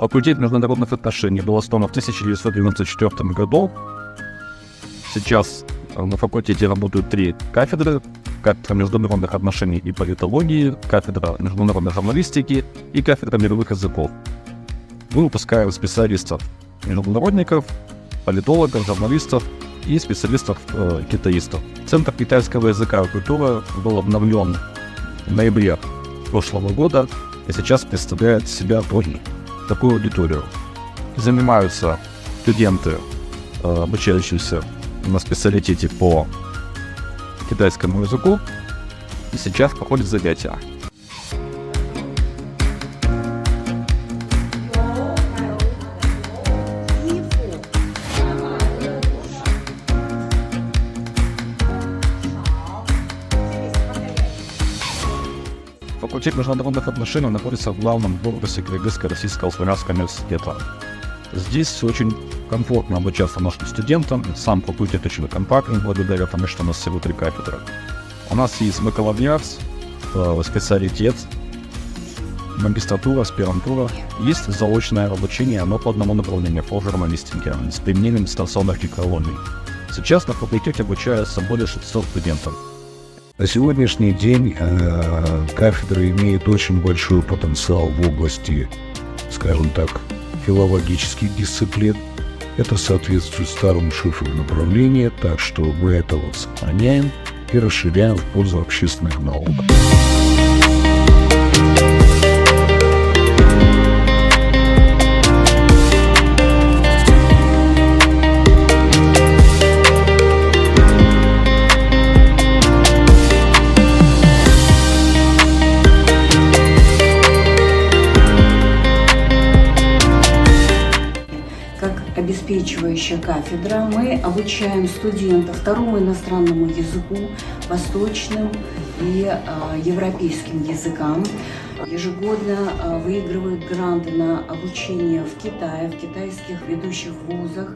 Факультет международных отношений был основан в 1994 году. Сейчас на факультете работают 3 кафедры. Кафедра международных отношений и политологии, кафедра международной журналистики и кафедра мировых языков. Мы выпускаем специалистов, международников, политологов, журналистов и специалистов-китаистов. Центр китайского языка и культуры был обновлен в ноябре прошлого года и сейчас представляет из себя такую аудиторию. Занимаются студенты, обучающиеся на специалитете по китайскому языку, и сейчас проходят занятия. Факультет международных отношений находится в главном корпусе Кыргызско-Российского славянского университета. Здесь очень комфортно обучаться нашим студентам. Сам факультет очень компактный, благодаря тому, что у нас всего 3 кафедры. У нас есть бакалавриат, специалитет, магистратура, аспирантура. Есть заочное обучение, но по одному направлению, по журналистике, с применением дистанционных технологий. Сейчас на факультете обучается более 600 студентов. На сегодняшний день кафедра имеет очень большой потенциал в области, скажем так, филологических дисциплин. Это соответствует старому шифру направления, так что мы это сохраняем и расширяем в пользу общественных наук. Обеспечивающая кафедра, мы обучаем студентов 2-му иностранному языку, восточным и европейским языкам. Ежегодно выигрывают гранты на обучение в Китае, в китайских ведущих вузах.